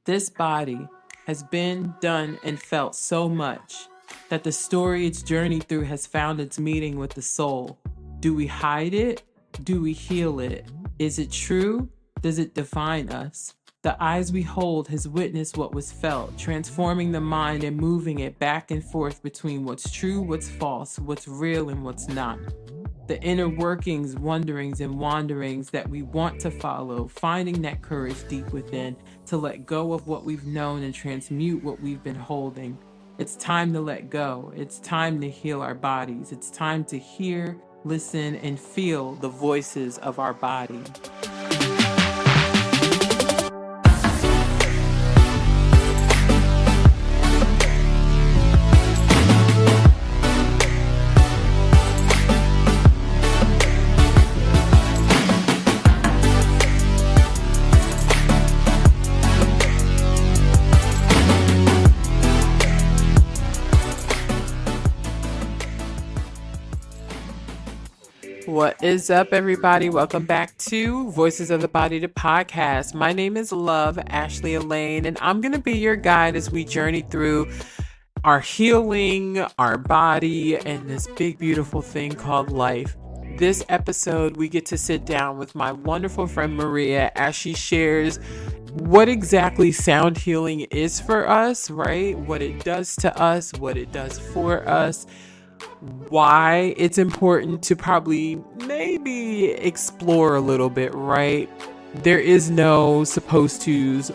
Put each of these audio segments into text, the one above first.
This body has been, done, and felt so much that the story it's journeyed through has found its meeting with the soul. Do we hide it? Do we heal it? Is it true? Does it define us? The eyes we hold has witnessed what was felt, transforming the mind and moving it back and forth between what's true, what's false, what's real, and what's not. The inner workings, wonderings, and wanderings that we want to follow, finding that courage deep within to let go of what we've known and transmute what we've been holding. It's time to let go. It's time to heal our bodies. It's time to hear, listen, and feel the voices of our body. What is up, everybody? Welcome back to Voices of the Body, the podcast. My name is Love, Ashley Elaine, and I'm going to be your guide as we journey through our healing, our body, and this big, beautiful thing called life. This episode, we get to sit down with my wonderful friend Maria as she shares what exactly sound healing is for us, right? What it does to us, what it does for us, why it's important to probably maybe explore a little bit, right? There is no supposed to's,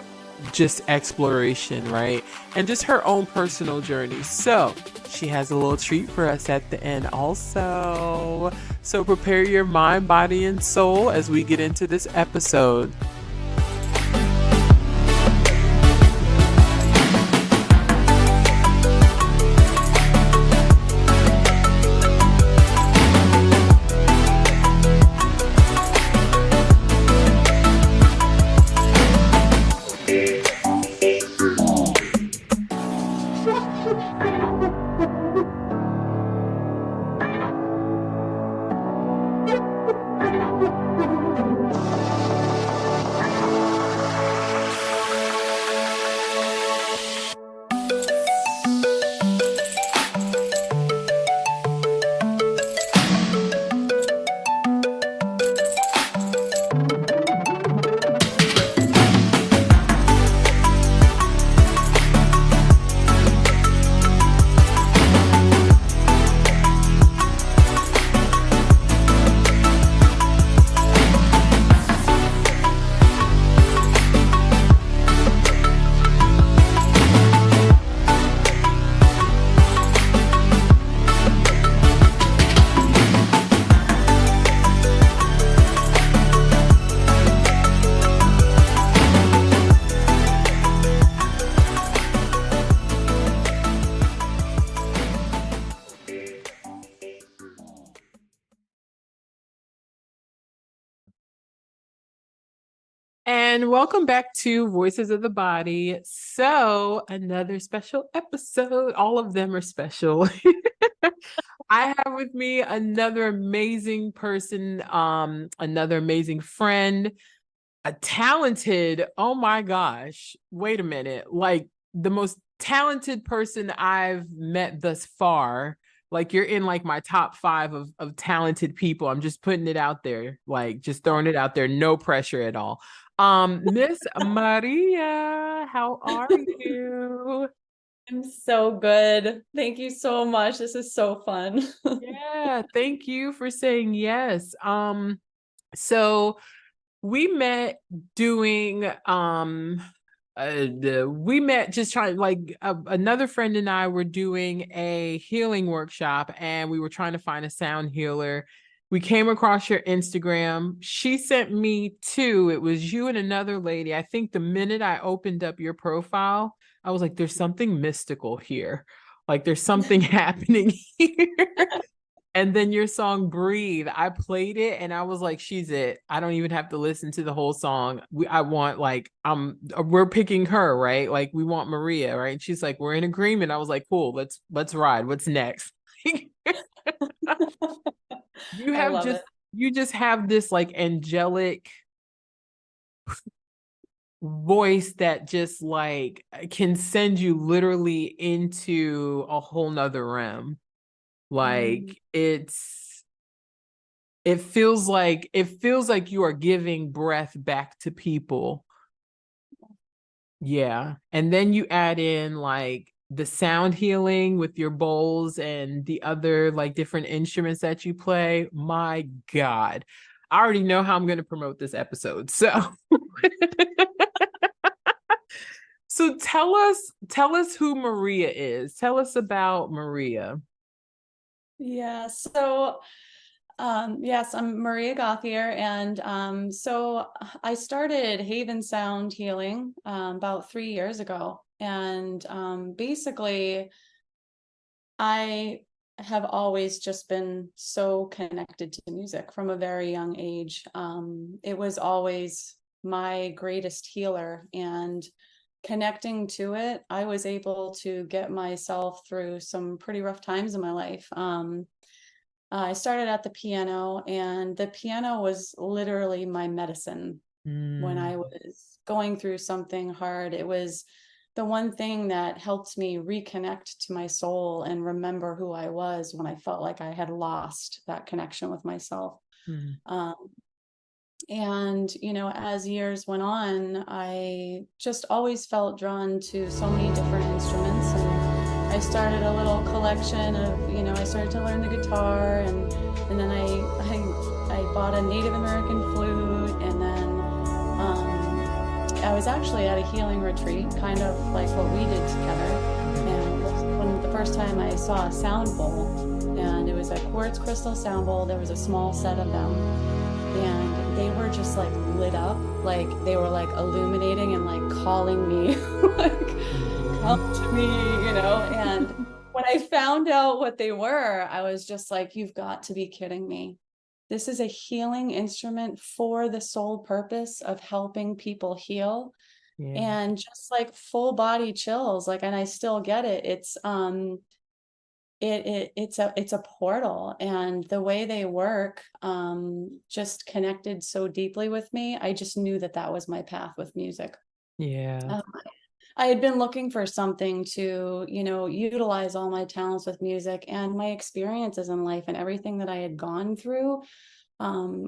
just exploration, right? And just her own personal journey. So she has a little treat for us at the end also. So prepare your mind, body, and soul as we get into this episode. And welcome back to Voices of the Body. So, another special episode. All of them are special. I have with me another amazing person, another amazing friend, a talented, oh my gosh, wait a minute, like the most talented person I've met thus far. Like you're in like my top 5 of talented people. I'm just putting it out there, like just throwing it out there, no pressure at all. Miss Maria, how are you? I'm so good. Thank you so much. This is so fun. Yeah, thank you for saying yes. So we met doing we met just trying like another friend and I were doing a healing workshop and we were trying to find a sound healer. We came across your Instagram. She sent me 2. It was you and another lady. I think the minute I opened up your profile, I was like, there's something mystical here. Like there's something happening here. And then your song Breathe, I played it and I was like, she's it. I don't even have to listen to the whole song. I want like we're picking her, right? Like we want Maria, right? And she's like, we're in agreement. I was like, cool, let's ride. What's next? You I have love just it. you just have this like angelic voice that just like can send you literally into a whole nother realm. Mm. Like it feels like you are giving breath back to people. Yeah. And then you add in like the sound healing with your bowls and the other like different instruments that you play. My God. I already know how I'm going to promote this episode. So tell us who Maria is. Tell us about Maria. Yeah, so yes, I'm Maria Gothier, and so I started HavenSound Healing about 3 years ago, and basically I have always just been so connected to music from a very young age. It was always my greatest healer, and connecting to it, I was able to get myself through some pretty rough times in my life. I started at the piano, and the piano was literally my medicine when I Mm, was going through something hard. It was the one thing that helped me reconnect to my soul and remember who I was when I felt like I had lost that connection with myself. mm, Um, and, as years went on, I just always felt drawn to so many different instruments. And I started a little collection of, I started to learn the guitar, and then I bought a Native American flute. And then I was actually at a healing retreat, kind of like what we did together. And when the first time I saw a sound bowl, and it was a quartz crystal sound bowl, there was a small set of them, and they were just like lit up, like they were like illuminating and like calling me, like come mhm. to me, and when I found out what they were, I was just like, you've got to be kidding me. This is a healing instrument for the sole purpose of helping people heal. Yeah. And just like full body chills, like, and I still get it. It's a portal, and the way they work just connected so deeply with me. I just knew that that was my path with music. Yeah. um, I had been looking for something to utilize all my talents with music and my experiences in life and everything that I had gone through.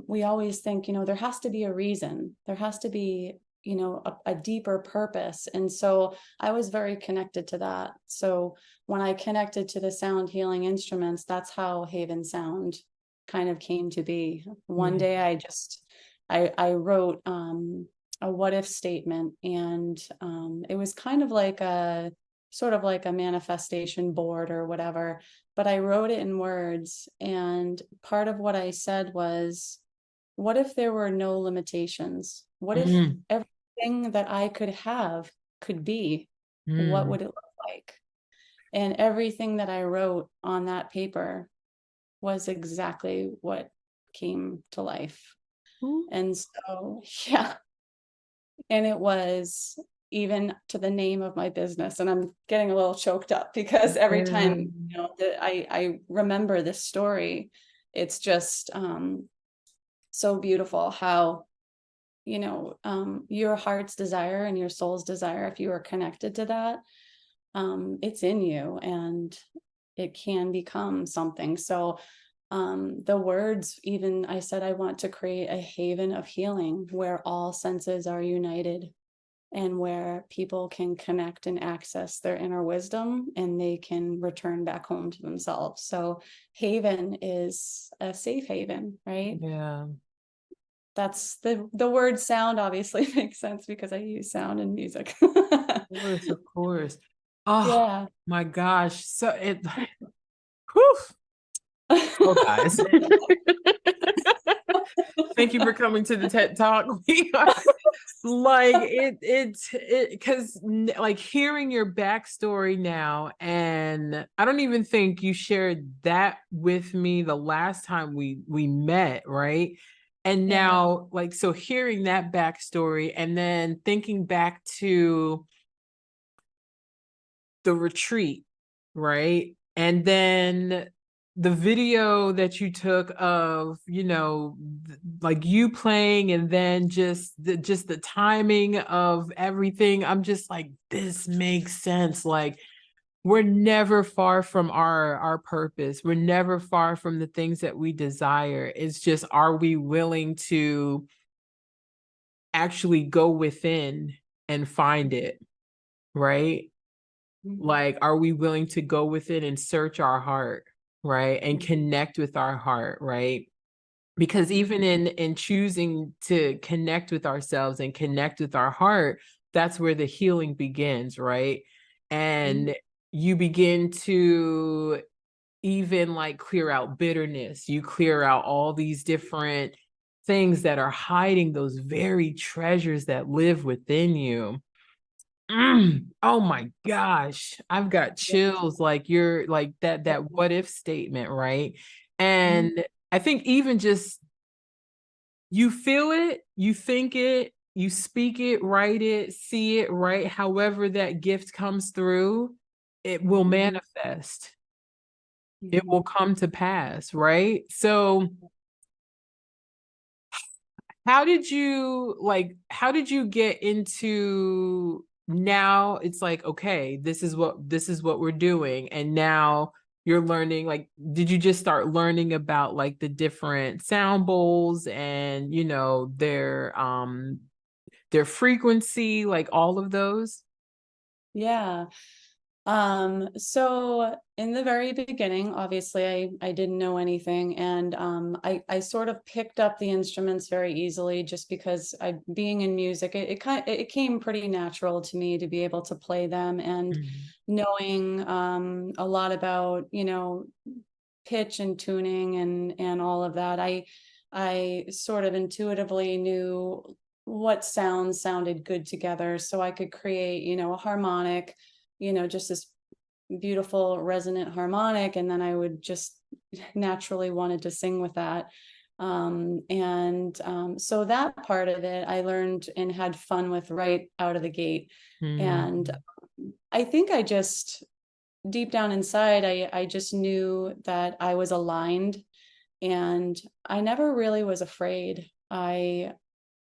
We always think, there has to be a reason, there has to be, a deeper purpose. And so I was very connected to that. So when I connected to the sound healing instruments, that's how HavenSound kind of came to be. One Yeah. day I wrote a what if statement, and it was kind of like a sort of like a manifestation board or whatever, but I wrote it in words. And part of what I said was, what if there were no limitations? What if Mm, everything that I could have could be? What mm. would it look like? And everything that I wrote on that paper was exactly what came to life. Ooh, And so, yeah, and it was even to the name of my business. And I'm getting a little choked up because every yeah. time that I remember this story, it's just so beautiful how your heart's desire and your soul's desire, if you are connected to that, it's in you, and it can become something. So the words, even I said, I want to create a haven of healing where all senses are united, and where people can connect and access their inner wisdom, and they can return back home to themselves. So haven is a safe haven, right? Yeah. That's the word sound obviously makes sense because I use sound in music. Of course, of course. Oh Yeah. my gosh. Whew. Oh guys. Thank you for coming to the TED Talk. We are like it because like hearing your backstory now, and I don't even think you shared that with me the last time we met, right? And Yeah. now like so hearing that backstory and then thinking back to the retreat, right? And then the video that you took of, like you playing, and then just the timing of everything, I'm just like, this makes sense. Like, we're never far from our purpose. We're never far from the things that we desire. It's just, are we willing to actually go within and find it, right? Like, are we willing to go within and search our heart, right? And connect with our heart, right? Because even in choosing to connect with ourselves and connect with our heart, that's where the healing begins, right? And you begin to even like clear out bitterness. You clear out all these different things that are hiding those very treasures that live within you. Oh my gosh, I've got chills. Like, you're like that what if statement, right? And I think even just, you feel it, you think it, you speak it, write it, see it, right? However that gift comes through, it will manifest. It will come to pass, right? So how did you get into, now it's like, okay, this is what we're doing, and now you're learning, like, did you just start learning about like the different sound bowls and their frequency, like all of those? Yeah. So in the very beginning, obviously I didn't know anything, and I sort of picked up the instruments very easily, just because I being in music, it came pretty natural to me to be able to play them, and Mhm. knowing a lot about, pitch and tuning and all of that. I sort of intuitively knew what sounds sounded good together, so I could create, a harmonic, just this beautiful resonant harmonic, and then I would just naturally wanted to sing with that. So that part of it I learned and had fun with right out of the gate. And Mhm. I think I just, deep down inside, I just knew that I was aligned, and I never really was afraid.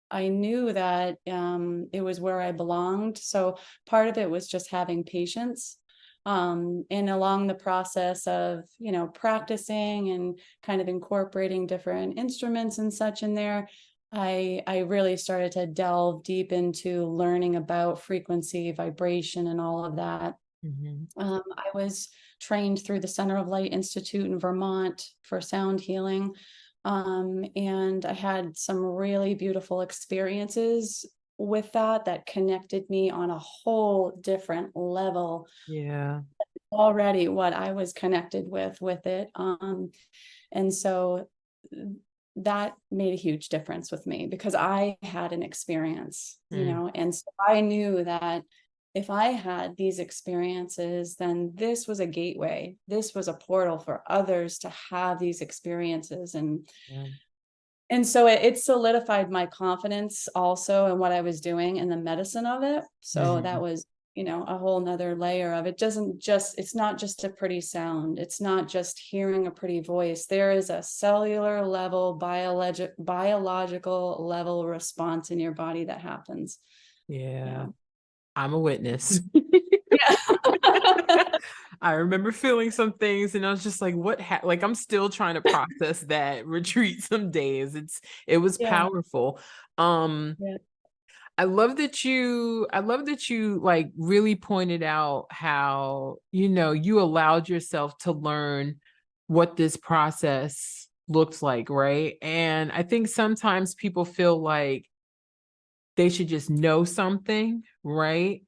I knew that it was where I belonged. So part of it was just having patience. And along the process of, practicing and kind of incorporating different instruments and such in there, I really started to delve deep into learning about frequency, vibration, and all of that. Mhm. I was trained through the Center of Light Institute in Vermont for sound healing. And I had some really beautiful experiences with that connected me on a whole different level Yeah. already, what I was connected with it. And so that made a huge difference with me, because I had an experience, Mm. and so I knew that if I had these experiences, then this was a gateway. This was a portal for others to have these experiences. Yeah. And so it solidified my confidence also in what I was doing and the medicine of it. So that Mhm. was, a whole nother layer of it. Doesn't just, it's not just a pretty sound. It's not just hearing a pretty voice. There is a cellular level, biological level response in your body that happens. Yeah. Yeah. I'm a witness. Yeah. I remember feeling some things, and I was just like, like, I'm still trying to process that retreat some days. It was Yeah. powerful. Um, Yeah. I love that you like really pointed out how, you allowed yourself to learn what this process looks like, right? And I think sometimes people feel like they should just know something, right?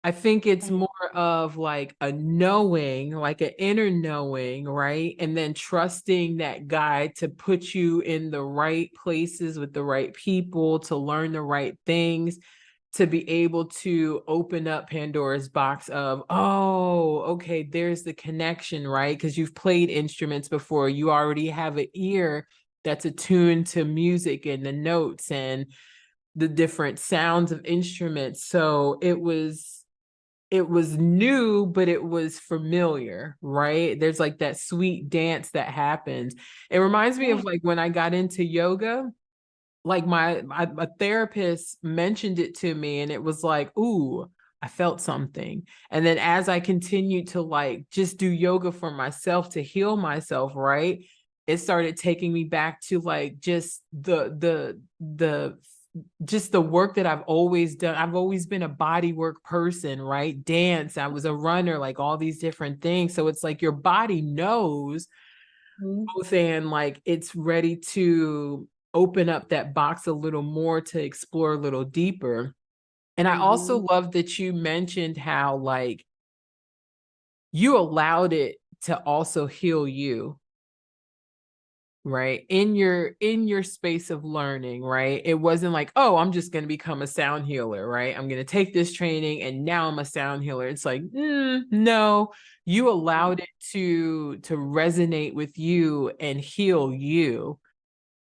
I think it's Right. more of like a knowing, like an inner knowing, right? And then trusting that guide to put you in the right places with the right people to learn the right things, to be able to open up Pandora's box of, oh, okay, there's the connection, right? Because you've played instruments before, you already have an ear that's attuned to music and the notes and the different sounds of instruments. So it was new, but it was familiar, right? There's like that sweet dance that happens. It reminds me of Right. like when I got into yoga, like my a therapist mentioned it to me and it was like, ooh, I felt something. And then as I continued to like just do yoga for myself to heal myself, right? It started taking me back to like just the just the work that I've always done. I've always been a body work person, right? Dance, I was a runner, like all these different things. So it's like your body knows Mhm. both and like it's ready to open up that box a little more to explore a little deeper. And I also Mhm. love that you mentioned how like you allowed it to also heal you, right? In your space of learning, right? It wasn't like, oh, I'm just going to become a sound healer, right? I'm going to take this training and now I'm a sound healer. It's like, no, you allowed it to resonate with you and heal you,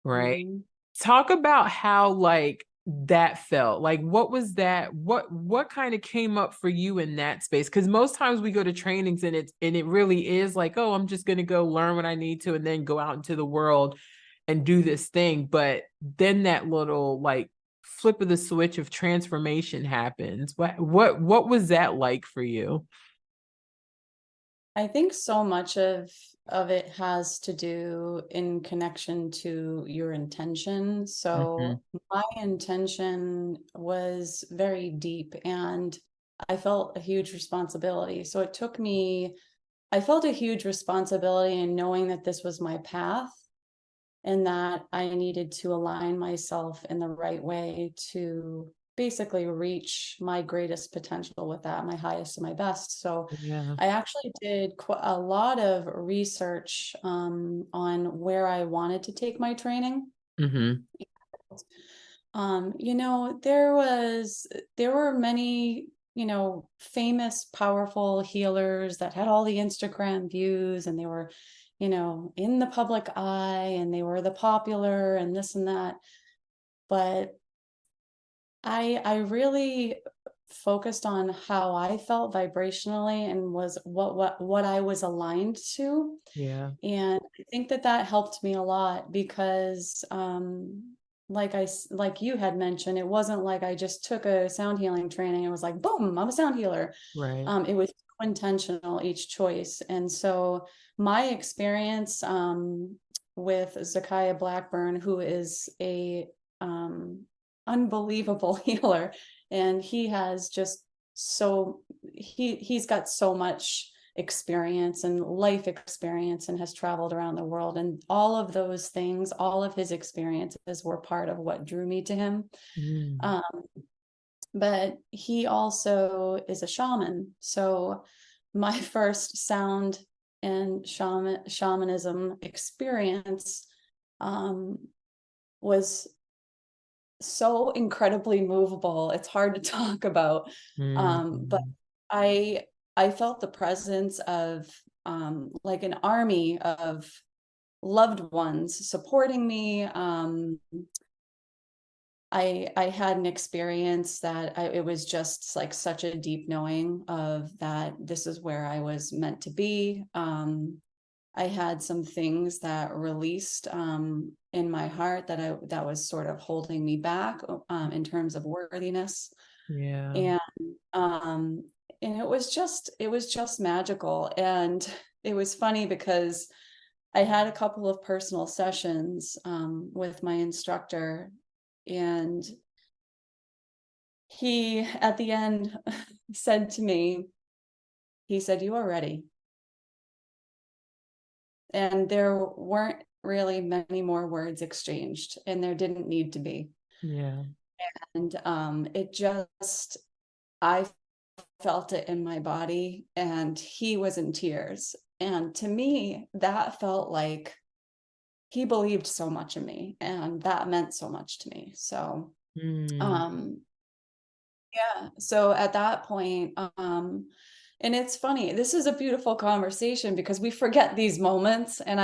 right? Mhm. Talk about how like that felt. Like what was that? What kind of came up for you in that space? Because most times we go to trainings and it really is like, oh, I'm just gonna go learn what I need to and then go out into the world and do this thing. But then that little like flip of the switch of transformation happens. What was that like for you? I think so much of it has to do in connection to your intention. Mm-hmm. So my intention was very deep and I felt a huge responsibility. So it took me, I felt a huge responsibility in knowing that this was my path and that I needed to align myself in the right way to basically reach my greatest potential with that, my highest and my best. So Yeah. I actually did a lot of research on where I wanted to take my training. Mm-hmm. There were many, famous, powerful healers that had all the Instagram views and they were, in the public eye and they were the popular and this and that. But I really focused on how I felt vibrationally and was what I was aligned to. Yeah. And I think that that helped me a lot because, like you had mentioned, it wasn't like I just took a sound healing training and was like, boom, I'm a sound healer. Right. It was so intentional, each choice. And so my experience, with Zakiah Blackburn, who is a, um, unbelievable healer, and he has just he's got so much experience and life experience and has traveled around the world, and all of those things, all of his experiences were part of what drew me to him. Mm. um, but he also is a shaman, so my first sound and shamanism experience, um, was so incredibly movable. It's hard to talk about. But Mm. I I felt the presence of, like an army of loved ones supporting me. I had an experience that it was just like such a deep knowing of that this is where I was meant to be. I had some things that released, in my heart that was sort of holding me back, in terms of worthiness, Yeah. and um, and it was just magical, and it was funny because I had a couple of personal sessions, with my instructor, and he at the end said to me, he said, "You are ready." And there weren't really many more words exchanged, and there didn't need to be. Yeah. And it just, I felt it in my body, and he was in tears. And to me, that felt like he believed so much in me, and that meant so much to me. So, Mm. um, yeah. So at that point, and it's funny, this is a beautiful conversation because we forget these moments, and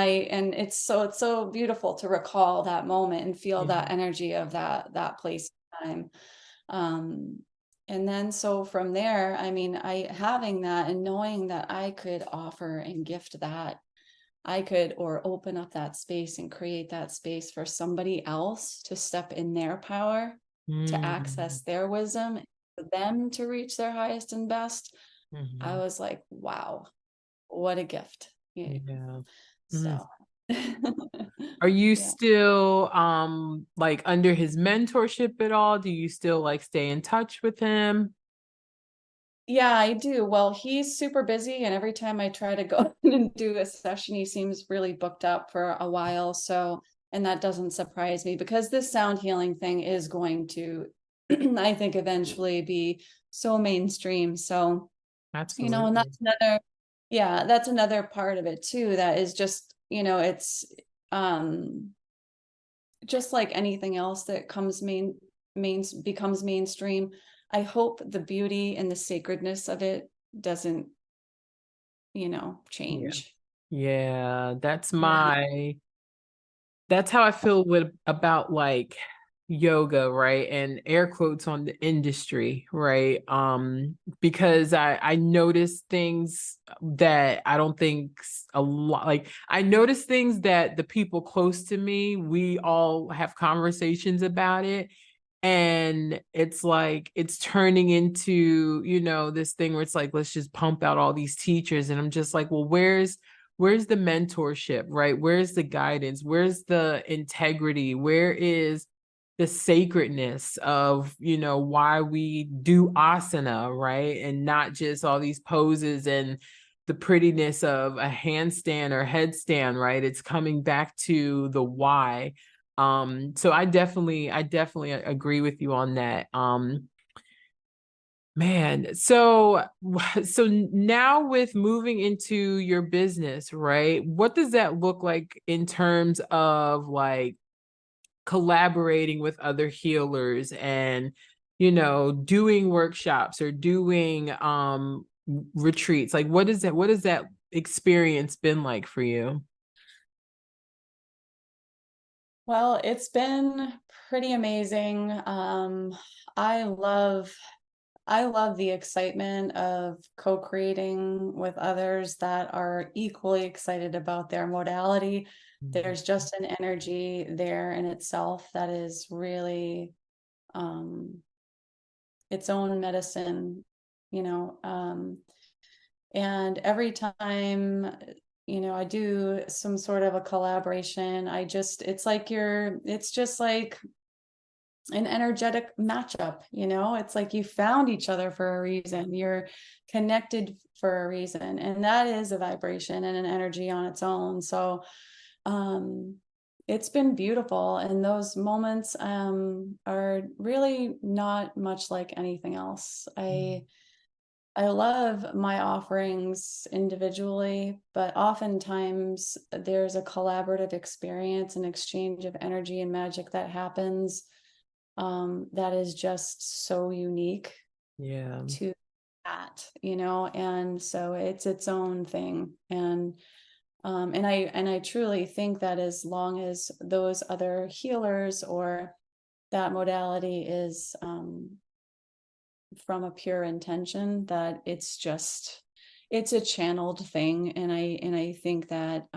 it's so beautiful to recall that moment and feel Yeah. that energy of that place and time. Um, And then so from there, I mean, I having that and knowing that I could offer and gift that, I could or open up that space and create that space for somebody else to step in their power, to Mm, access their wisdom, for them to reach their highest and best. I mhm. was like, wow, what a gift. Yeah. Yeah. Mm. So Are you yeah. still like under his mentorship at all? Do you still like stay in touch with him? Yeah, I do. Well, he's super busy, and every time I try to go in and do a session, he seems really booked up for a while. So, and that doesn't surprise me because this sound healing thing is going to, I think, eventually be so mainstream. So, and Absolutely. that's another part of it too, that is just, it's um just like anything else that comes becomes mainstream. I hope the beauty and the sacredness of it doesn't, Yeah. change. Yeah, Yeah. that's how I feel with about like yoga, right? And air quotes on the industry, right? Because I notice things that I don't think a lot, like I notice things that the people close to me, we all have conversations about it. And it's like it's turning into, this thing where it's like, let's just pump out all these teachers. And I'm just like, well, where's the mentorship, right? Where's the guidance? Where's the integrity? Where is the sacredness of, why we do asana, right? And not just all these poses and the prettiness of a handstand or headstand, right? It's coming back to the why. So I definitely agree with you on that. Man, so now with moving into your business, right? What does that look like in terms of like collaborating with other healers and, doing workshops or doing retreats? Like what has that experience been like for you? Well, it's been pretty amazing. I love I love the excitement of co-creating with others that are equally excited about their modality. Mhm. There's just an energy there in itself that is really um, its own medicine, you know. And every time, I do some sort of a collaboration, it's just like an energetic matchup, it's like you found each other for a reason, you're connected for a reason, and that is a vibration and an energy on its own. So um it's been beautiful, and those moments are really not much like anything else. I love my offerings individually, but oftentimes there's a collaborative experience and exchange of energy and magic that happens, that is just so unique Yeah. to that, and so it's its own thing. And I truly think that as long as those other healers or that modality is from a pure intention, that it's a channeled thing. And I think that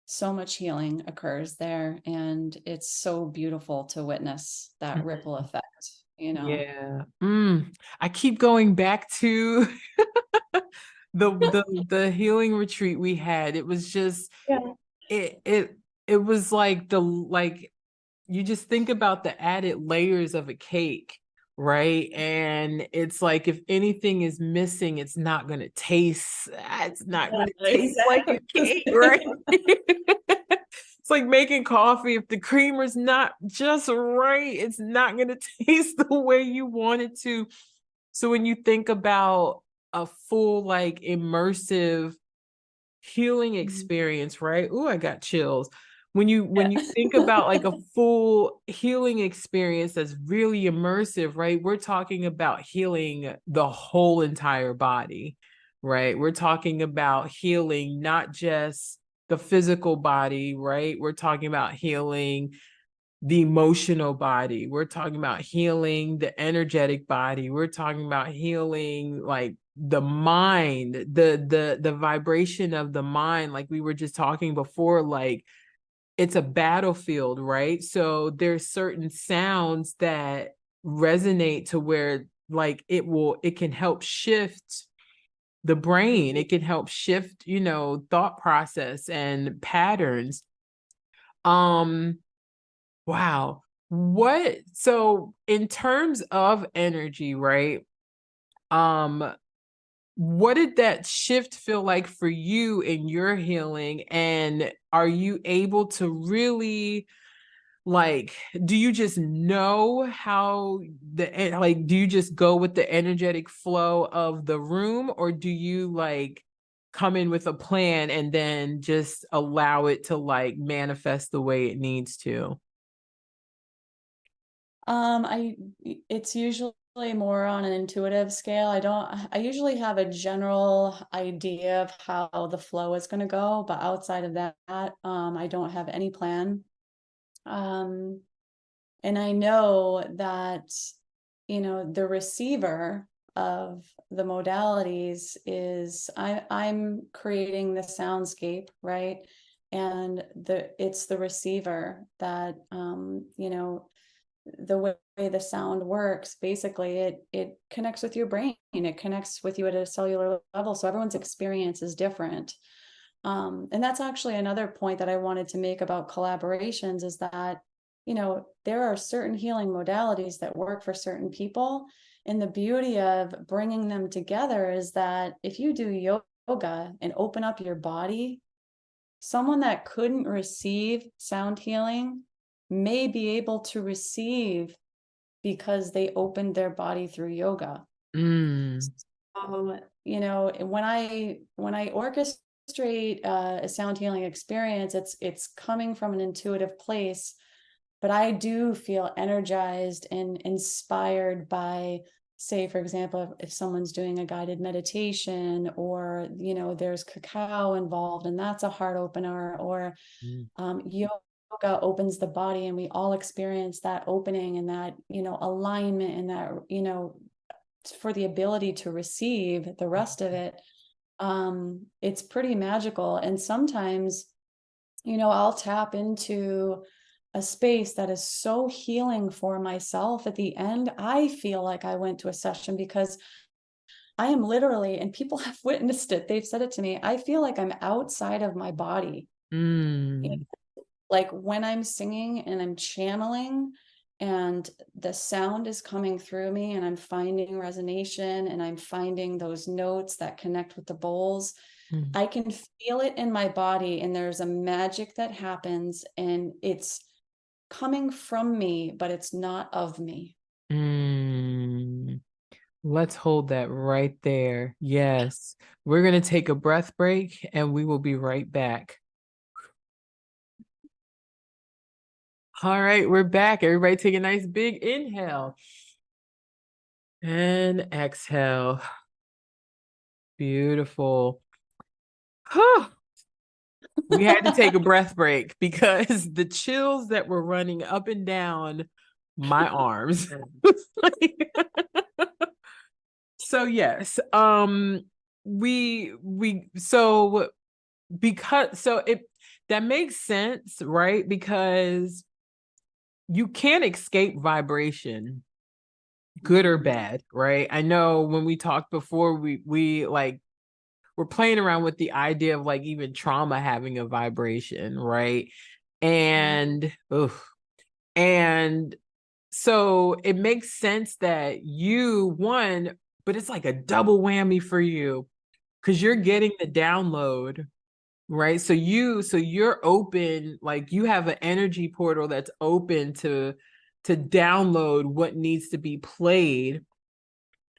so much healing occurs there, and it's so beautiful to witness that ripple effect. Yeah. I keep going back to the healing retreat we had. It was just Yeah. it was like you just think about the added layers of a cake, right? And it's like if anything is missing, it's not gonna taste like a Exactly. cake, right? It's like making coffee. If the creamer's not just right, it's not gonna taste the way you want it to. So when you think about a full, like immersive healing Mhm. experience, right? Ooh, I got chills. When you Yeah. think about like a full healing experience that's really immersive, right? We're talking about healing the whole entire body, right? We're talking about healing not just the physical body, right? We're talking about healing the emotional body. We're talking about healing the energetic body. We're talking about healing like the mind, the vibration of the mind, like we were just talking before, like it's a battlefield, right? So there's certain sounds that resonate to where like it can help shift the brain. It can help shift, thought process and patterns. Um Wow. So in terms of energy, right? Um, what did that shift feel like for you in your healing? And are you able to really like, do you just know how do you just go with the energetic flow of the room, or do you like come in with a plan and then just allow it to like manifest the way it needs to? I it's usually more on an intuitive scale. I usually have a general idea of how the flow is going to go, but outside of that, I don't have any plan. Um, and I know that, the receiver of the modalities is I'm creating the soundscape, right? And it's the receiver that, the way the sound works, basically it connects with your brain, it connects with you at a cellular level, so everyone's experience is different. And that's actually another point that I wanted to make about collaborations, is that there are certain healing modalities that work for certain people, and the beauty of bringing them together is that if you do yoga and open up your body, someone that couldn't receive sound healing may be able to receive because they opened their body through yoga. Mm. So, when I orchestrate a sound healing experience, it's coming from an intuitive place, but I do feel energized and inspired by, say, for example, if someone's doing a guided meditation, or there's cacao involved and that's a heart opener, or Mm. yoga opens the body and we all experience that opening and that alignment, and that for the ability to receive the rest of it. It's pretty magical. And sometimes I'll tap into a space that is so healing for myself. At the end, I feel like I went to a session because I am literally, and people have witnessed it, they've said it to me, I feel like I'm outside of my body. Mm. Like when I'm singing and I'm channeling and the sound is coming through me and I'm finding resonation and I'm finding those notes that connect with the bowls, Mm. I can feel it in my body, and there's a magic that happens, and it's coming from me, but it's not of me. Mm. Let's hold that right there. Yes. We're going to take a breath break and we will be right back. All right, we're back. Everybody take a nice big inhale and exhale. Beautiful. We had to take a breath break because the chills that were running up and down my arms. So yes, we so because so it that makes sense, right? Because you can't escape vibration, good or bad, right? I know when we talked before, we like we're playing around with the idea of like even trauma having a vibration, right? And and so it makes sense that but it's like a double whammy for you because you're getting the download, right? So you're open, like you have an energy portal that's open to download what needs to be played,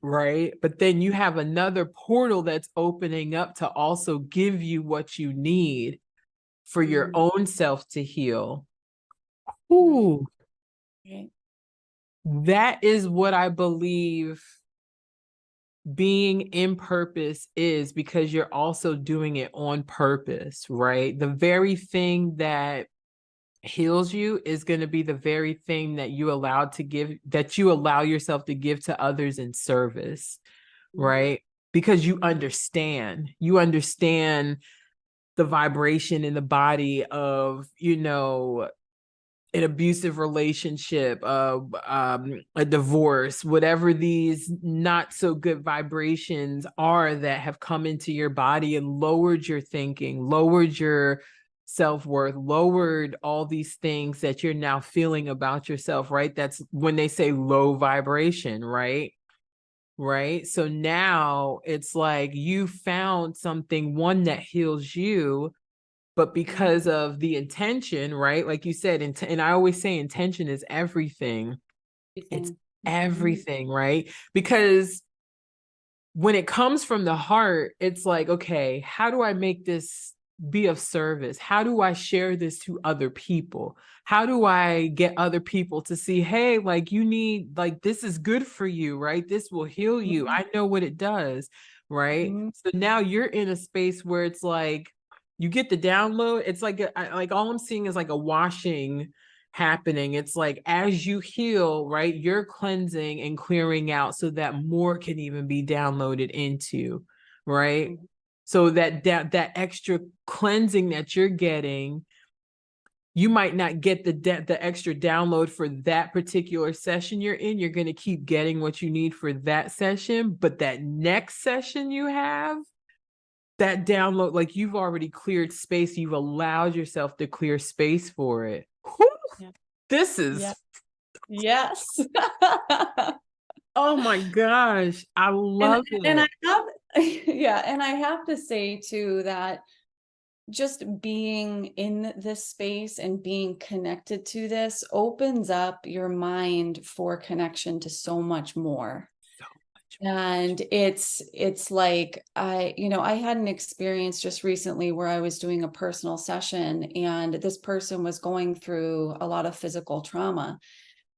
right? But then you have another portal that's opening up to also give you what you need for your own self to heal. Ooh, Right. that is what I believe being in purpose is, because you're also doing it on purpose, right? The very thing that heals you is going to be the very thing that you allowed to give, that you allow yourself to give to others in service, right? Because you understand the vibration in the body of, an abusive relationship, a divorce, whatever these not so good vibrations are that have come into your body and lowered your thinking, lowered your self-worth, lowered all these things that you're now feeling about yourself, right? That's when they say low vibration, right? Right. So now it's like you found something, one that heals you, but because of the intention, right? Like you said, and I always say intention is everything. It's Everything. Mhm. everything, right? Because when it comes from the heart, it's like, okay, how do I make this be of service? How do I share this to other people? How do I get other people to see, hey, like you need, like, this is good for you, right? This will heal you. Mhm. I know what it does, right? Mhm. So now you're in a space where it's like, you get the download. It's like, like all I'm seeing is like a washing happening. It's like as you heal, right, you're cleansing and clearing out so that more can even be downloaded into, right? Mhm. So that extra cleansing that you're getting, you might not get the extra download for that particular session you're in. You're going to keep getting what you need for that session, but that next session you have, that download, like you've already cleared space, you've allowed yourself to clear space for it. Whew, Yeah. this Yeah. is, Yes. oh my gosh, I And love and I it. have yeah, and I have to say too that just being in this space and being connected to this opens up your mind for connection to so much more. So much. And it's like I had an experience just recently where I was doing a personal session and this person was going through a lot of physical trauma.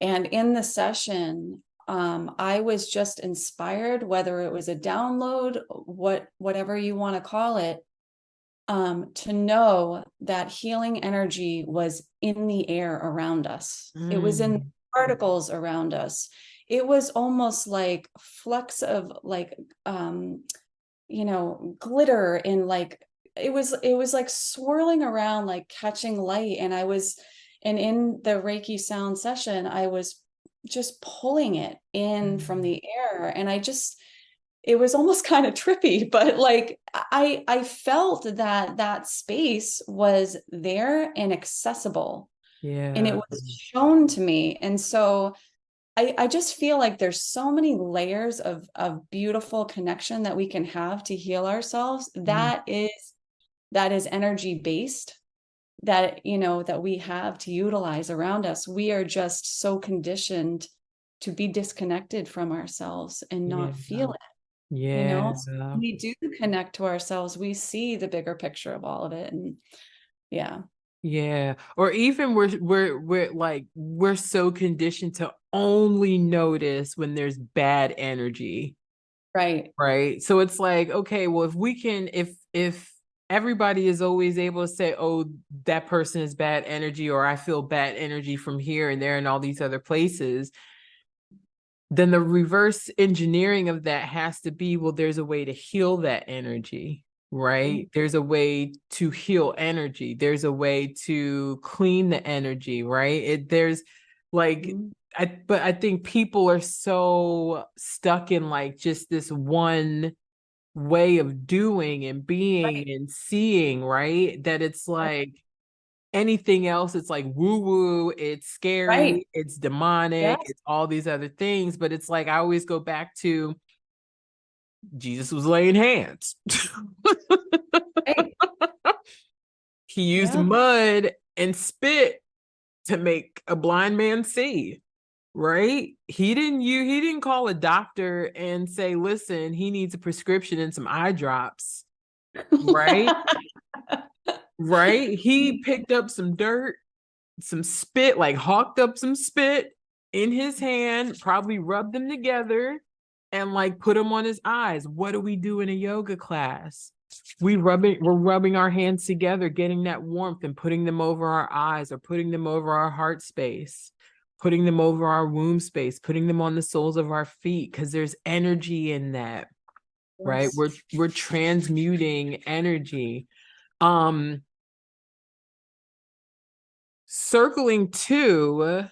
And in the session, I was just inspired, whether it was a download, whatever you want to call it, to know that healing energy was in the air around us. It was in Mm, particles around us. It was almost like flecks of like glitter in like it was like swirling around like catching light. And in the Reiki sound session, I was just pulling it in from mm, the air. And it was almost kind of trippy, but like I felt that that space was there and accessible and it yeah, was shown to me. And so I just feel like there's so many layers of beautiful connection that we can have to heal ourselves. mm, That is energy based, that we have to utilize around us. We are just so conditioned to be disconnected from ourselves and yeah, not feel it. yeah. So when we do connect to ourselves, we see the bigger picture of all of it. And yeah, Yeah, or even we're like we're so conditioned to only notice when there's bad energy, right. right? So it's like, okay, well, if we can, if everybody is always able to say, oh, that person is bad energy, or I feel bad energy from here and there and all these other places, then the reverse engineering of that has to be, well, there's a way to heal that energy, right? There's a way to heal energy. There's a way to clean the energy, right? There's like, Mhm. but I think people are so stuck in like just this one way of doing and being Right, and seeing, right? That it's right, like anything else, it's like woo woo, it's right. scary, it's Yes, demonic, it's all these other things. But it's like I always go back to Jesus was laying hands. right. He used Yeah. mud and spit to make a blind man see, right? He didn't call a doctor and say, listen, he needs a prescription and some eye drops, right? Right? He picked up some dirt, some spit, like hawked up some spit in his hand, probably rubbed them together and like put them on his eyes. What do we do in a yoga class? we're rubbing our hands together, getting that warmth and putting them over our eyes or putting them over our heart space, putting them over our womb space, putting them on the soles of our feet, because there's energy in that, right? Yes. We're transmuting energy. Um, circling to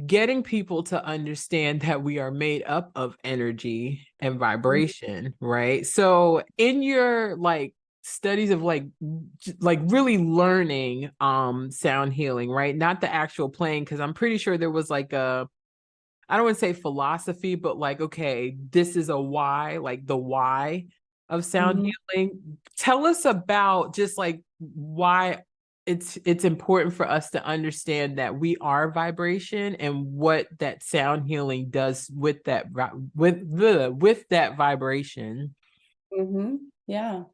getting people to understand that we are made up of energy and vibration, right? So in your like studies of like really learning sound healing, right? Not the actual playing, because I'm pretty sure there was like a, I don't want to say philosophy, but like, okay, this is a why, like the why of sound Mhm. healing. Tell us about just like why it's important for us to understand that we are vibration and what that sound healing does with that with that vibration. Yeah.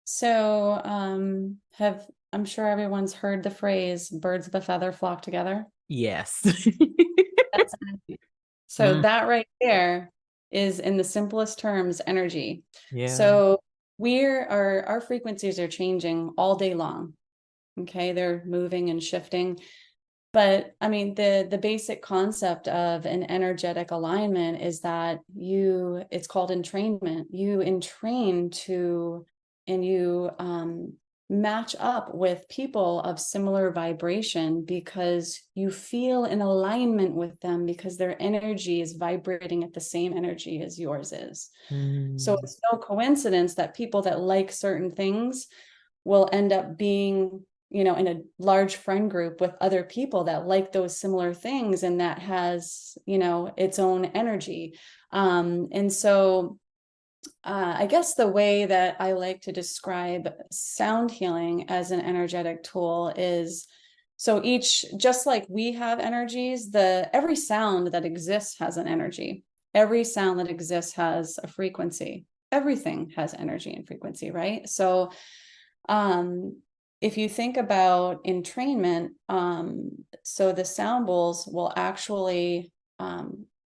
So, I'm sure everyone's heard the phrase birds of a feather flock together. Yes. That's energy. So Mm, that right there is, in the simplest terms, energy. yeah. So our frequencies are changing all day long. Okay, they're moving and shifting. But I mean, the basic concept of an energetic alignment is that it's called entrainment. You entrain to, and you match up with people of similar vibration because you feel in alignment with them because their energy is vibrating at the same energy as yours is. So Mm, it's no coincidence that people that like certain things will end up being, in a large friend group with other people that like those similar things, and that has, its own energy. And so I guess the way that I like to describe sound healing as an energetic tool is, so just like we have energies, every sound that exists has an energy. Every sound that exists has a frequency. Everything has energy and frequency, right? So um, if you think about entrainment, so the sound bowls will actually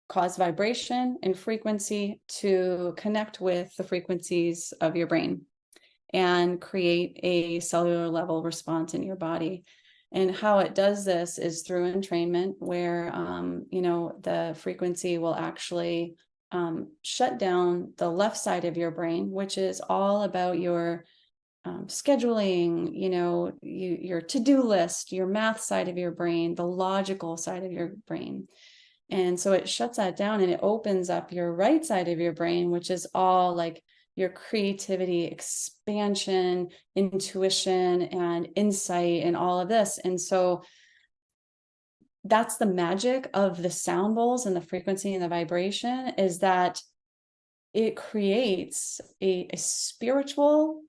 cause vibration and frequency to connect with the frequencies of your brain and create a cellular level response in your body. And how it does this is through entrainment, where the frequency will actually shut down the left side of your brain, which is all about your scheduling, your to-do list, your math side of your brain, the logical side of your brain. And so it shuts that down and it opens up your right side of your brain, which is all like your creativity, expansion, intuition, and insight, and all of this. And so that's the magic of the sound bowls and the frequency and the vibration, is that it creates a spiritual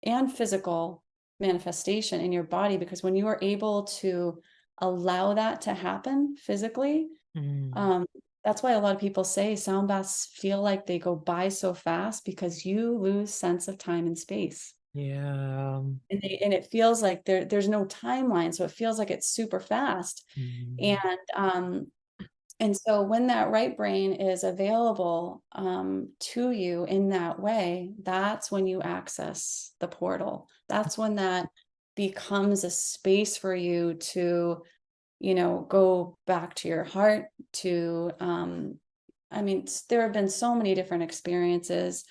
and physical manifestation in your body, because when you are able to allow that to happen physically, mm, um, that's why a lot of people say sound baths feel like they go by so fast, because you lose sense of time and space. yeah. And it feels like there's no timeline, so it feels like it's super fast. Mm, And so when that right brain is available to you in that way, that's when you access the portal. That's when that becomes a space for you to, go back to your heart, to, I mean, there have been so many different experiences,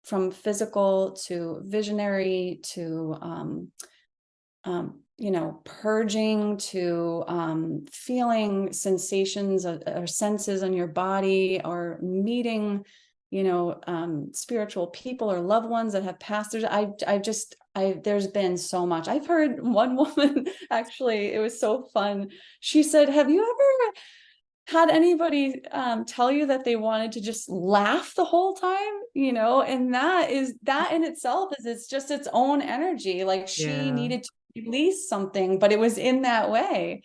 from physical to visionary to purging, to feeling sensations or senses on your body, or meeting, spiritual people or loved ones that have passed. There's been so much. I've heard one woman, actually, it was so fun. She said, "Have you ever had anybody tell you that they wanted to just laugh the whole time?" And that in itself is, it's just its own energy. Like, she yeah. needed to release something, but it was in that way.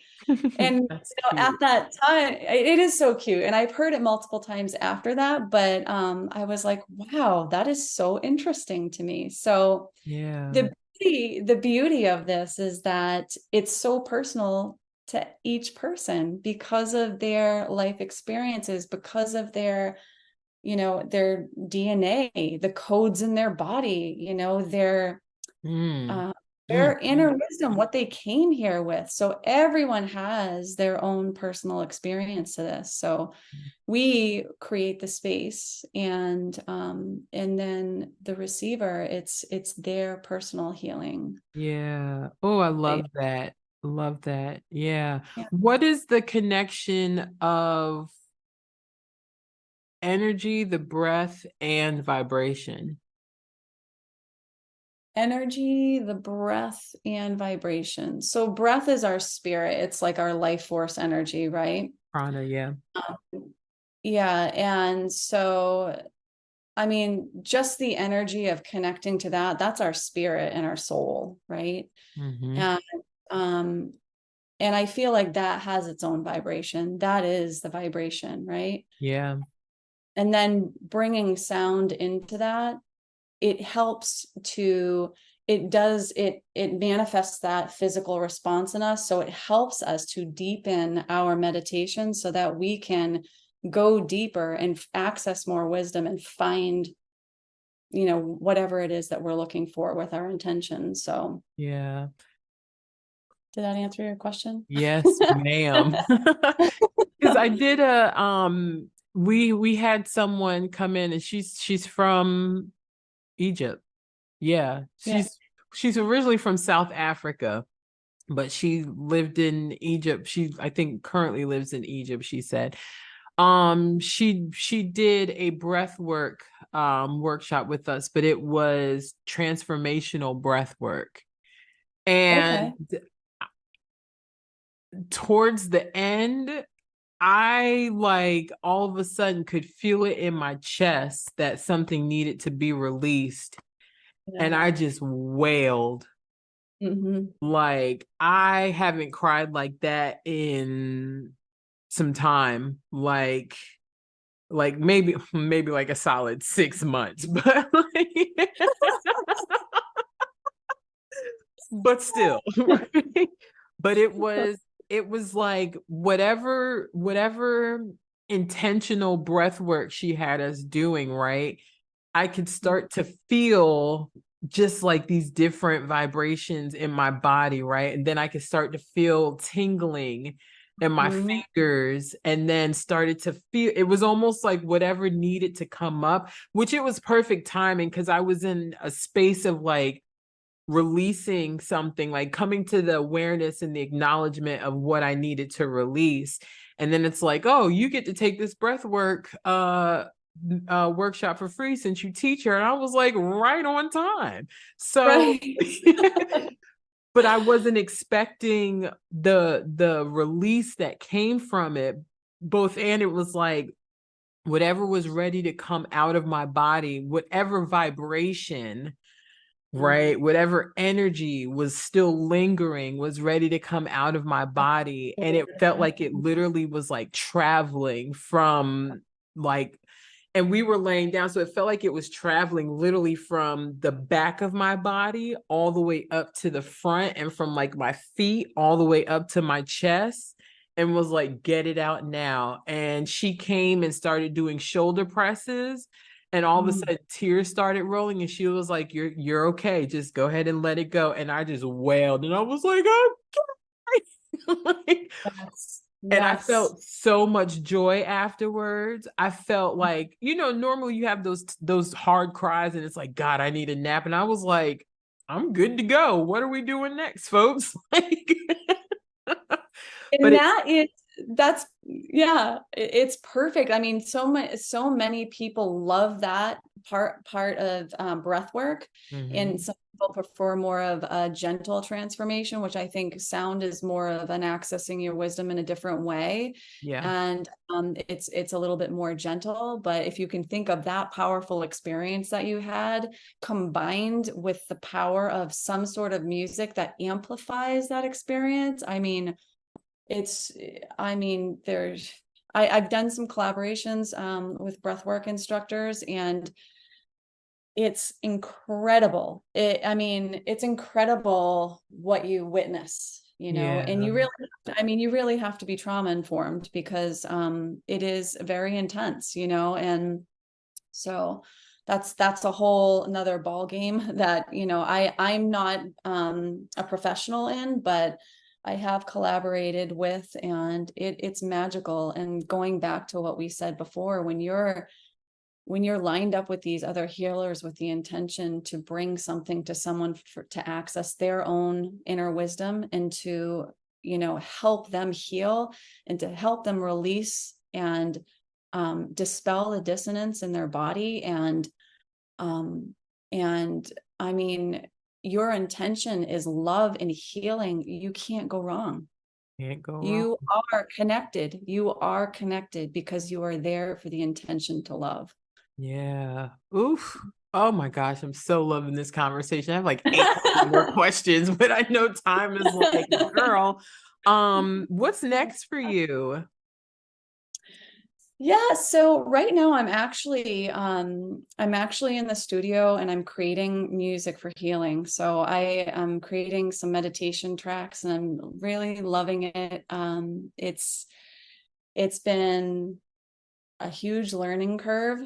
And That's at cute. that time, it is so cute. And I've heard it multiple times after that, but I was like, wow, that is so interesting to me. So Yeah. the beauty of this is that it's so personal to each person, because of their life experiences, because of their their DNA, the codes in their body, Mm. uh, Mm. their inner wisdom, what they came here with. So everyone has their own personal experience to this. So we create the space, and then the receiver, it's their personal healing. Yeah. Oh, I They- love that. Love that. Yeah. yeah. What is the connection of energy, the breath, and vibration? Energy, the breath, and vibration. So breath is our spirit. It's like our life force energy, right? Prana, yeah. Yeah. And so, I mean, just the energy of connecting to that, that's our spirit and our soul, right? Mm-hmm. And um, and I feel like that has its own vibration. That is the vibration, right? Yeah. And then bringing sound into that, it helps to, it manifests that physical response in us. So it helps us to deepen our meditation so that we can go deeper and access more wisdom and find, whatever it is that we're looking for with our intention. So Yeah. did that answer your question? Yes, ma'am. Because I did we had someone come in and she's from Egypt. Yeah. Yeah. She's originally from South Africa, but she lived in Egypt. She I think currently lives in Egypt, she said. She did a breath work workshop with us, but it was transformational breath work. And Okay. towards the end, I like all of a sudden could feel it in my chest that something needed to be released. Yeah. And I just wailed. Hmm. Like I haven't cried like that in some time. Like maybe like a solid 6 months, but like, but still. Right? But it was like whatever intentional breath work she had us doing, right? I could start to feel just like these different vibrations in my body, right? And then I could start to feel tingling in my Hmm. fingers, and then started to feel it was almost like whatever needed to come up, which it was perfect timing because I was in a space of like releasing something, like coming to the awareness and the acknowledgement of what I needed to release. And then it's like, oh, you get to take this breath work workshop for free since you teach her. And I was like, right on time. So Right. but I wasn't expecting the release that came from it. Both and it was like whatever was ready to come out of my body, whatever vibration, right? Whatever energy was still lingering was ready to come out of my body. And it felt like it literally was like traveling from like, and we were laying down. So it felt like it was traveling literally from the back of my body all the way up to the front, and from like my feet all the way up to my chest. And was like, get it out now. And she came and started doing shoulder presses, and all of a Mm. sudden tears started rolling, and she was like, you're okay, just go ahead and let it go. And I just wailed, and I was like, I'm like, Yes. and I Yes. felt so much joy afterwards. I felt like, normally you have those hard cries and it's like, God, I need a nap. And I was like, I'm good to go. What are we doing next, folks? Like, but And it that's yeah, it's perfect. I mean, so many people love that part of breath work, and Mhm. some people prefer more of a gentle transformation, which I think sound is more of an accessing your wisdom in a different way. Yeah. And it's a little bit more gentle, but if you can think of that powerful experience that you had combined with the power of some sort of music that amplifies that experience, I mean, it's I mean there's I've done some collaborations with breathwork instructors, and it's incredible. I mean, it's incredible what you witness, and Yeah. you really have to be trauma informed because it is very intense, and So that's a whole another ball game that, I'm not a professional in, but I have collaborated with, and it's magical. And going back to what we said before, when you're lined up with these other healers with the intention to bring something to someone to access their own inner wisdom and to, help them heal and to help them release and dispel the dissonance in their body. And I mean, your intention is love and healing. You can't go wrong. Can't go wrong. You are connected. You are connected because you are there for the intention to love. Yeah. Oof. Oh my gosh, I'm so loving this conversation. I have like 800 more questions, but I know time is like, girl, what's next for you? Yeah, so right now I'm actually in the studio and I'm creating music for healing. So I am creating some meditation tracks and I'm really loving it. It's been a huge learning curve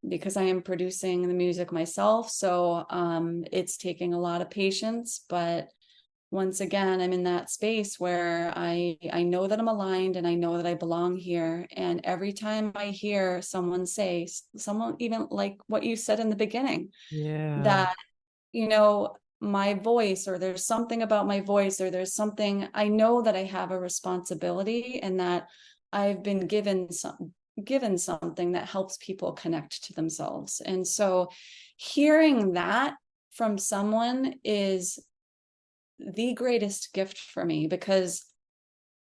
because I am producing the music myself. So it's taking a lot of patience, but once again, I'm in that space where I know that I'm aligned and I know that I belong here. And every time I hear someone say, someone even like what you said in the beginning, Yeah. that, my voice, or there's something about my voice, or there's something, I know that I have a responsibility and that I've been given something that helps people connect to themselves. And so hearing that from someone is the greatest gift for me, because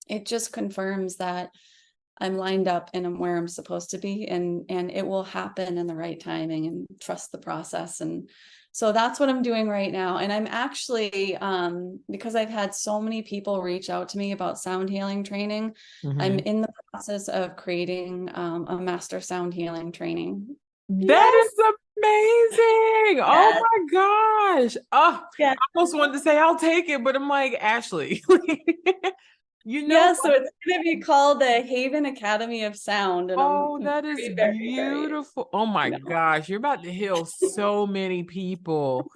it just confirms that I'm lined up and I'm where I'm supposed to be, and it will happen in the right timing, and trust the process. And so that's what I'm doing right now. And I'm actually because I've had so many people reach out to me about sound healing training, I'm Mhm. in the process of creating a master sound healing training. That Yes, is amazing. Oh yes, my gosh. Oh, yes. I almost wanted to say I'll take it, but I'm like, Ashley, you know, Yeah, so it's going to be called the Haven Academy of Sound, and I'm oh, that is very, very, very, beautiful. Oh my gosh, you're about to heal so many people.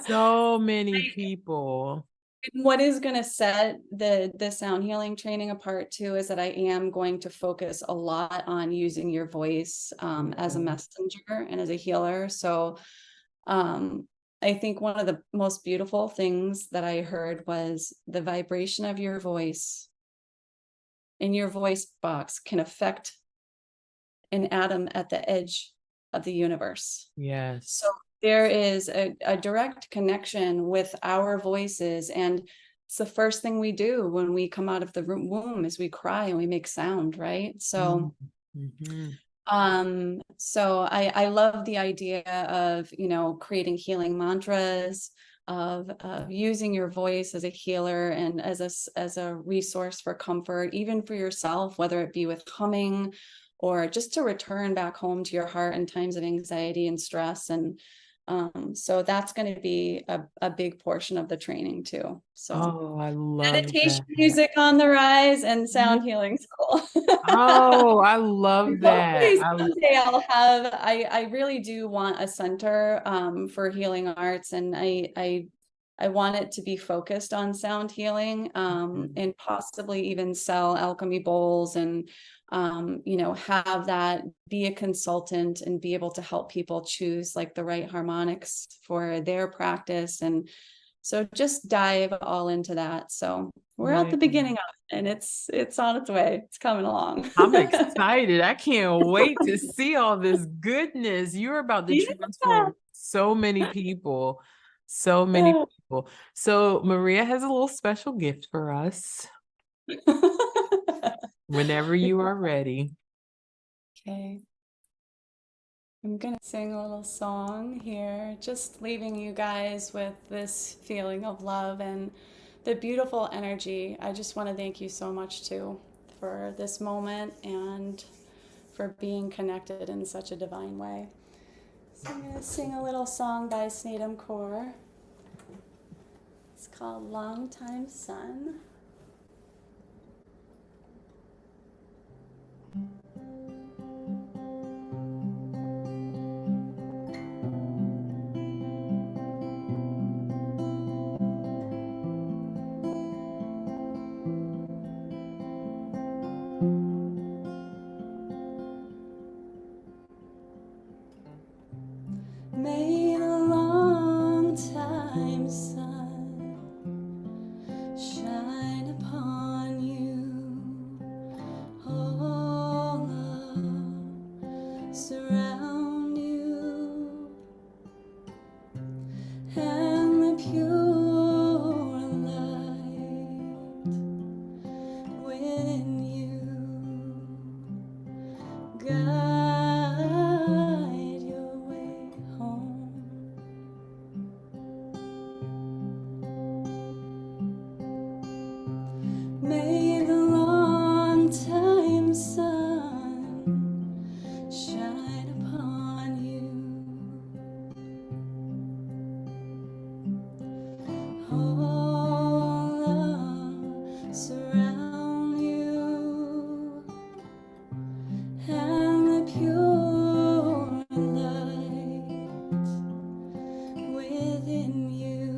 So many people. what is going to set the sound healing training apart too is that I am going to focus a lot on using your voice as a Yeah. messenger and as a healer. So um, I think one of the most beautiful things that I heard was the vibration of your voice in your voice box can affect an atom at the edge of the universe. So Yes. there is a direct connection with our voices. And it's the first thing we do when we come out of the womb is we cry and we make sound, right? So Mm-hmm. I love the idea of, creating healing mantras, of using your voice as a healer and as a resource for comfort, even for yourself, whether it be with humming or just to return back home to your heart in times of anxiety and stress. And so that's going to be a big portion of the training too. So Oh, I love meditation that. music on the rise and Yeah. sound healing school. Oh, I love that. Hopefully someday I'll have, I really do want a center for healing arts, and I want it to be focused on sound healing, and possibly even sell alchemy bowls and have that be a consultant and be able to help people choose like the right harmonics for their practice. And so just dive all into that. So we're at Yeah. the beginning of it, and it's on its way. It's coming along. I'm excited. I can't wait to see all this goodness. You're about to Yeah. transform so many people. So many people. So, Maria has a little special gift for us whenever you are ready. Okay. I'm gonna sing a little song here, just leaving you guys with this feeling of love and the beautiful energy. I just want to thank you so much too for this moment and for being connected in such a divine way. So I'm gonna sing a little song by Snatum Kaur. It's called Long Time Sun. May the long time sun shine upon you. All love surround you, and the pure light within you guide your way home. May the long time sun shine upon you. All love surround you, and the pure light within you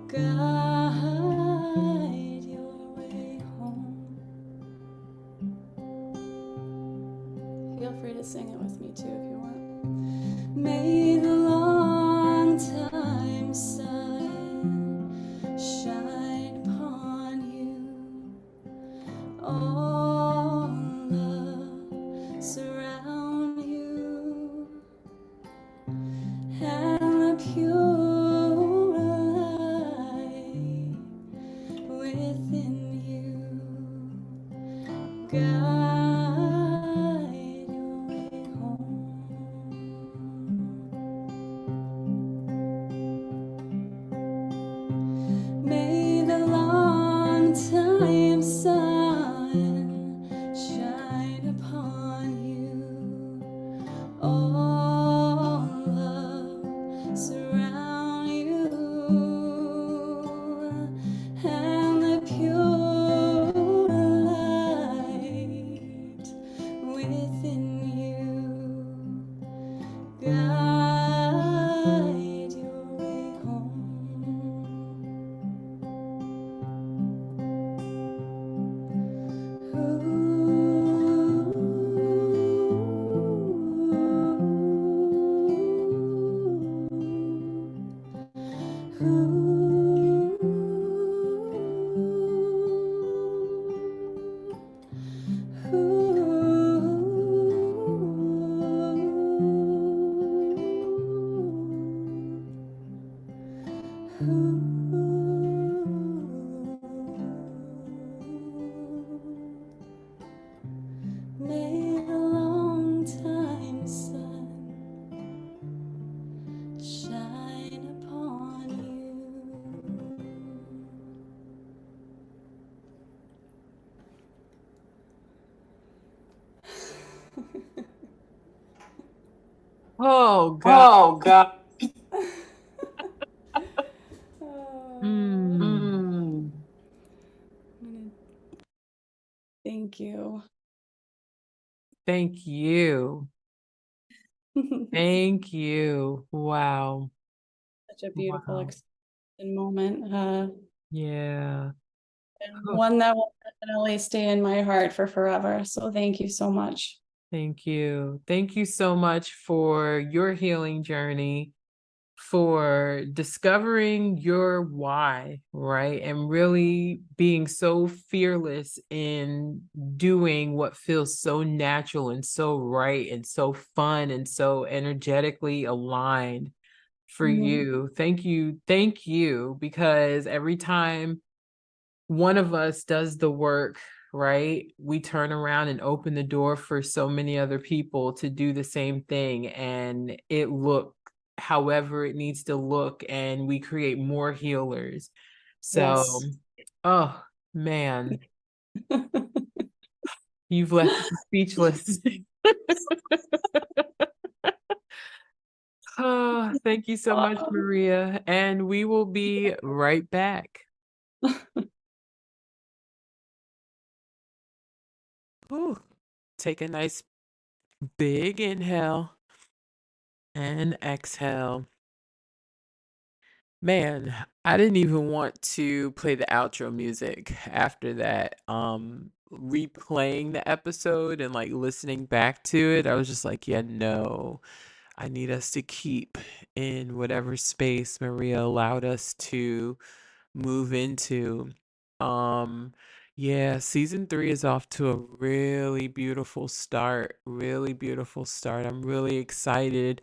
guide your way home. Feel free to sing it with me too if you want. May the long time sun shine upon you. All love surround you, and the pure light within you guide your way home. May the long time sun shine upon you. All love surround you, and the pure light within you guide your way home. May the long time sun shine upon you. Oh God. Oh God. Mm, Thank you. thank you. Thank you. Wow. Such a beautiful Wow. moment, Yeah. and Huh. one that will definitely stay in my heart for forever. So thank you so much. Thank you. Thank you so much for your healing journey, for discovering your why, right? And really being so fearless in doing what feels so natural and so right and so fun and so energetically aligned for you. Thank you. Thank you. Because every time one of us does the work, right, we turn around and open the door for so many other people to do the same thing, and it look however it needs to look, and we create more healers. So, Yes. oh man, you've left me speechless. Oh, thank you so much, Maria, and we will be right back. Ooh, take a nice big inhale and exhale. Man, I didn't even want to play the outro music after that. Replaying the episode and like listening back to it, I was just like, yeah, no. I need us to keep in whatever space Maria allowed us to move into. Um, yeah, season 3 is off to a really beautiful start. Really beautiful start. I'm really excited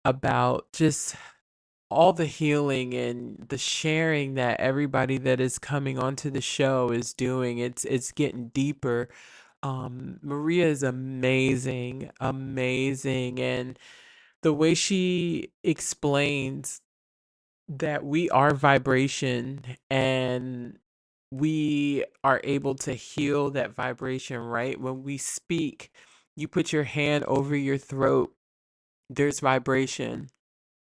about just all the healing and the sharing that everybody that is coming onto the show is doing. It's getting deeper. Maria is amazing, amazing, and the way she explains that we are vibration and we are able to heal that vibration, right? When we speak, you put your hand over your throat, there's vibration,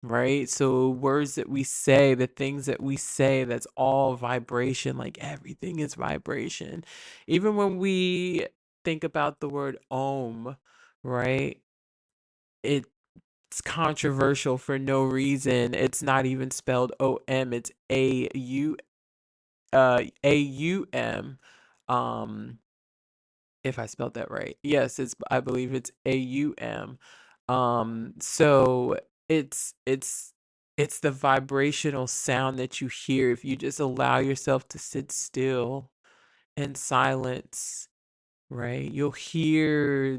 right? So words that we say, the things that we say, that's all vibration. Like everything is vibration. Even when we think about the word om, right? It's controversial for no reason. It's not even spelled O-M, it's A-U-M. Um if I spelled that right. Yes, I believe it's A-U-M. So it's it's the vibrational sound that you hear if you just allow yourself to sit still in silence, right? You'll hear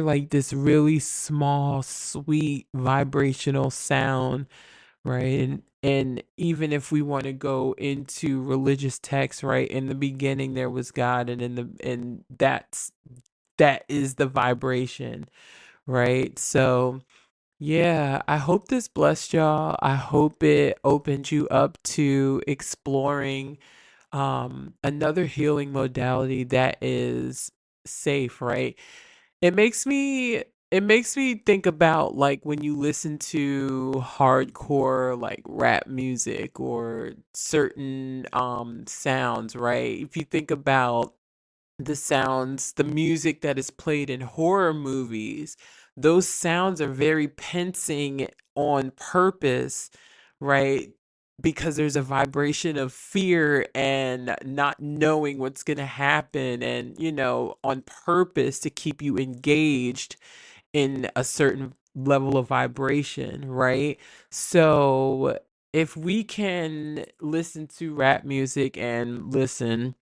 like this really small, sweet vibrational sound, right? And even if we want to go into religious texts, right? In the beginning there was God, and that is the vibration, right? So yeah, I hope this blessed y'all. I hope it opened you up to exploring another healing modality that is safe, right? It makes me think about like when you listen to hardcore like rap music or certain sounds, right? If you think about the sounds, the music that is played in horror movies, those sounds are very pensing on purpose, right? Because there's a vibration of fear and not knowing what's going to happen, and, on purpose to keep you engaged in a certain level of vibration, right? So if we can listen to rap music and listen,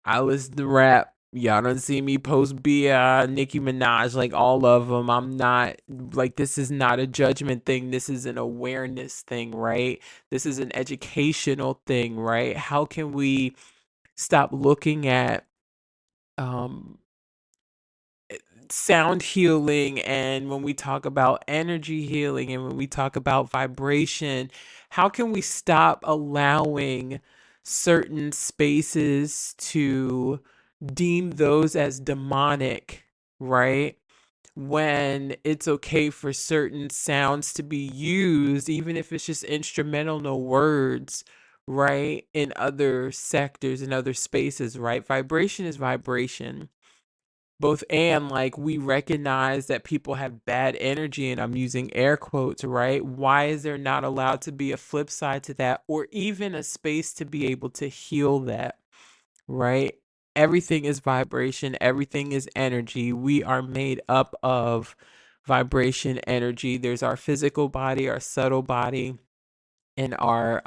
I listen to rap. Y'all done see me post Bia, Nicki Minaj, like all of them. I'm not like, this is not a judgment thing. This is an awareness thing, right? This is an educational thing, right? How can we stop looking at um sound healing, and when we talk about energy healing, and when we talk about vibration, how can we stop allowing certain spaces to deem those as demonic, right? When it's okay for certain sounds to be used, even if it's just instrumental, no words, right? In other sectors, in other spaces, right? Vibration is vibration. Both and like we recognize that people have bad energy, and I'm using air quotes, right? Why is there not allowed to be a flip side to that, or even a space to be able to heal that, right? Everything is vibration, everything is energy. We are made up of vibration energy. There's our physical body, our subtle body, and our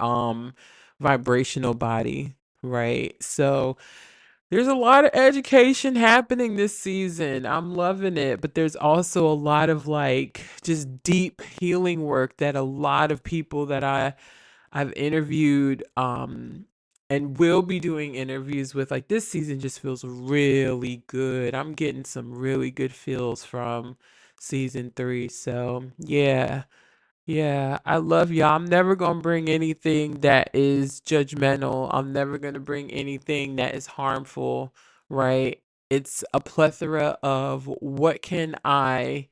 vibrational body, right? So there's a lot of education happening this season. I'm loving it, but there's also a lot of like just deep healing work that a lot of people that I've interviewed and will be doing interviews with, like, this season just feels really good. I'm getting some really good feels from season 3. So, yeah. Yeah, I love y'all. I'm never gonna bring anything that is judgmental. I'm never gonna bring anything that is harmful, right? It's a plethora of what can I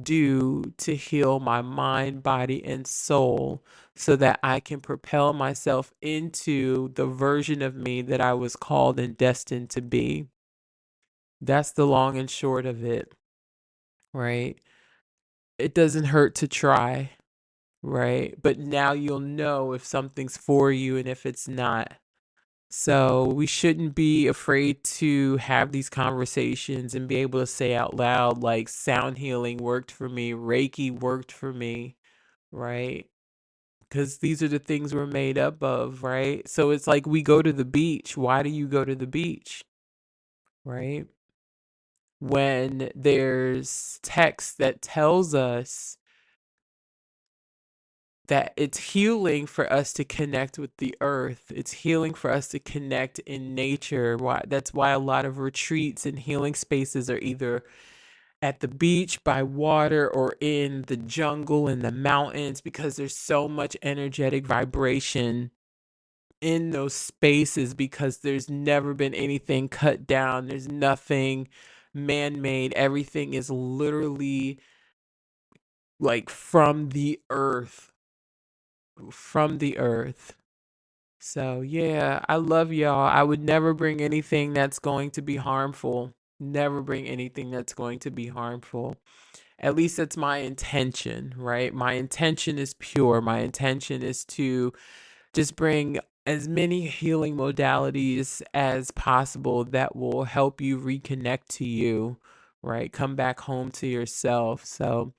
do to heal my mind, body, and soul so that I can propel myself into the version of me that I was called and destined to be. That's the long and short of it, right? It doesn't hurt to try. Right? But now you'll know if something's for you and if it's not. So we shouldn't be afraid to have these conversations and be able to say out loud, like, sound healing worked for me, Reiki worked for me, right? Because these are the things we're made up of, right? So it's like we go to the beach. Why do you go to the beach, right? When there's text that tells us that it's healing for us to connect with the earth. It's healing for us to connect in nature. That's why a lot of retreats and healing spaces are either at the beach, by water, or in the jungle, in the mountains, because there's so much energetic vibration in those spaces, because there's never been anything cut down. There's nothing man-made. Everything is literally like from the earth, from the earth. So, yeah, I love y'all. I would never bring anything that's going to be harmful. Never bring anything that's going to be harmful. At least that's my intention, right? My intention is pure. My intention is to just bring as many healing modalities as possible that will help you reconnect to you, right? Come back home to yourself. So,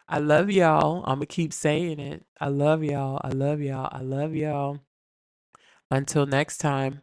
I love y'all. I'm going to keep saying it. I love y'all. I love y'all. I love y'all. Until next time.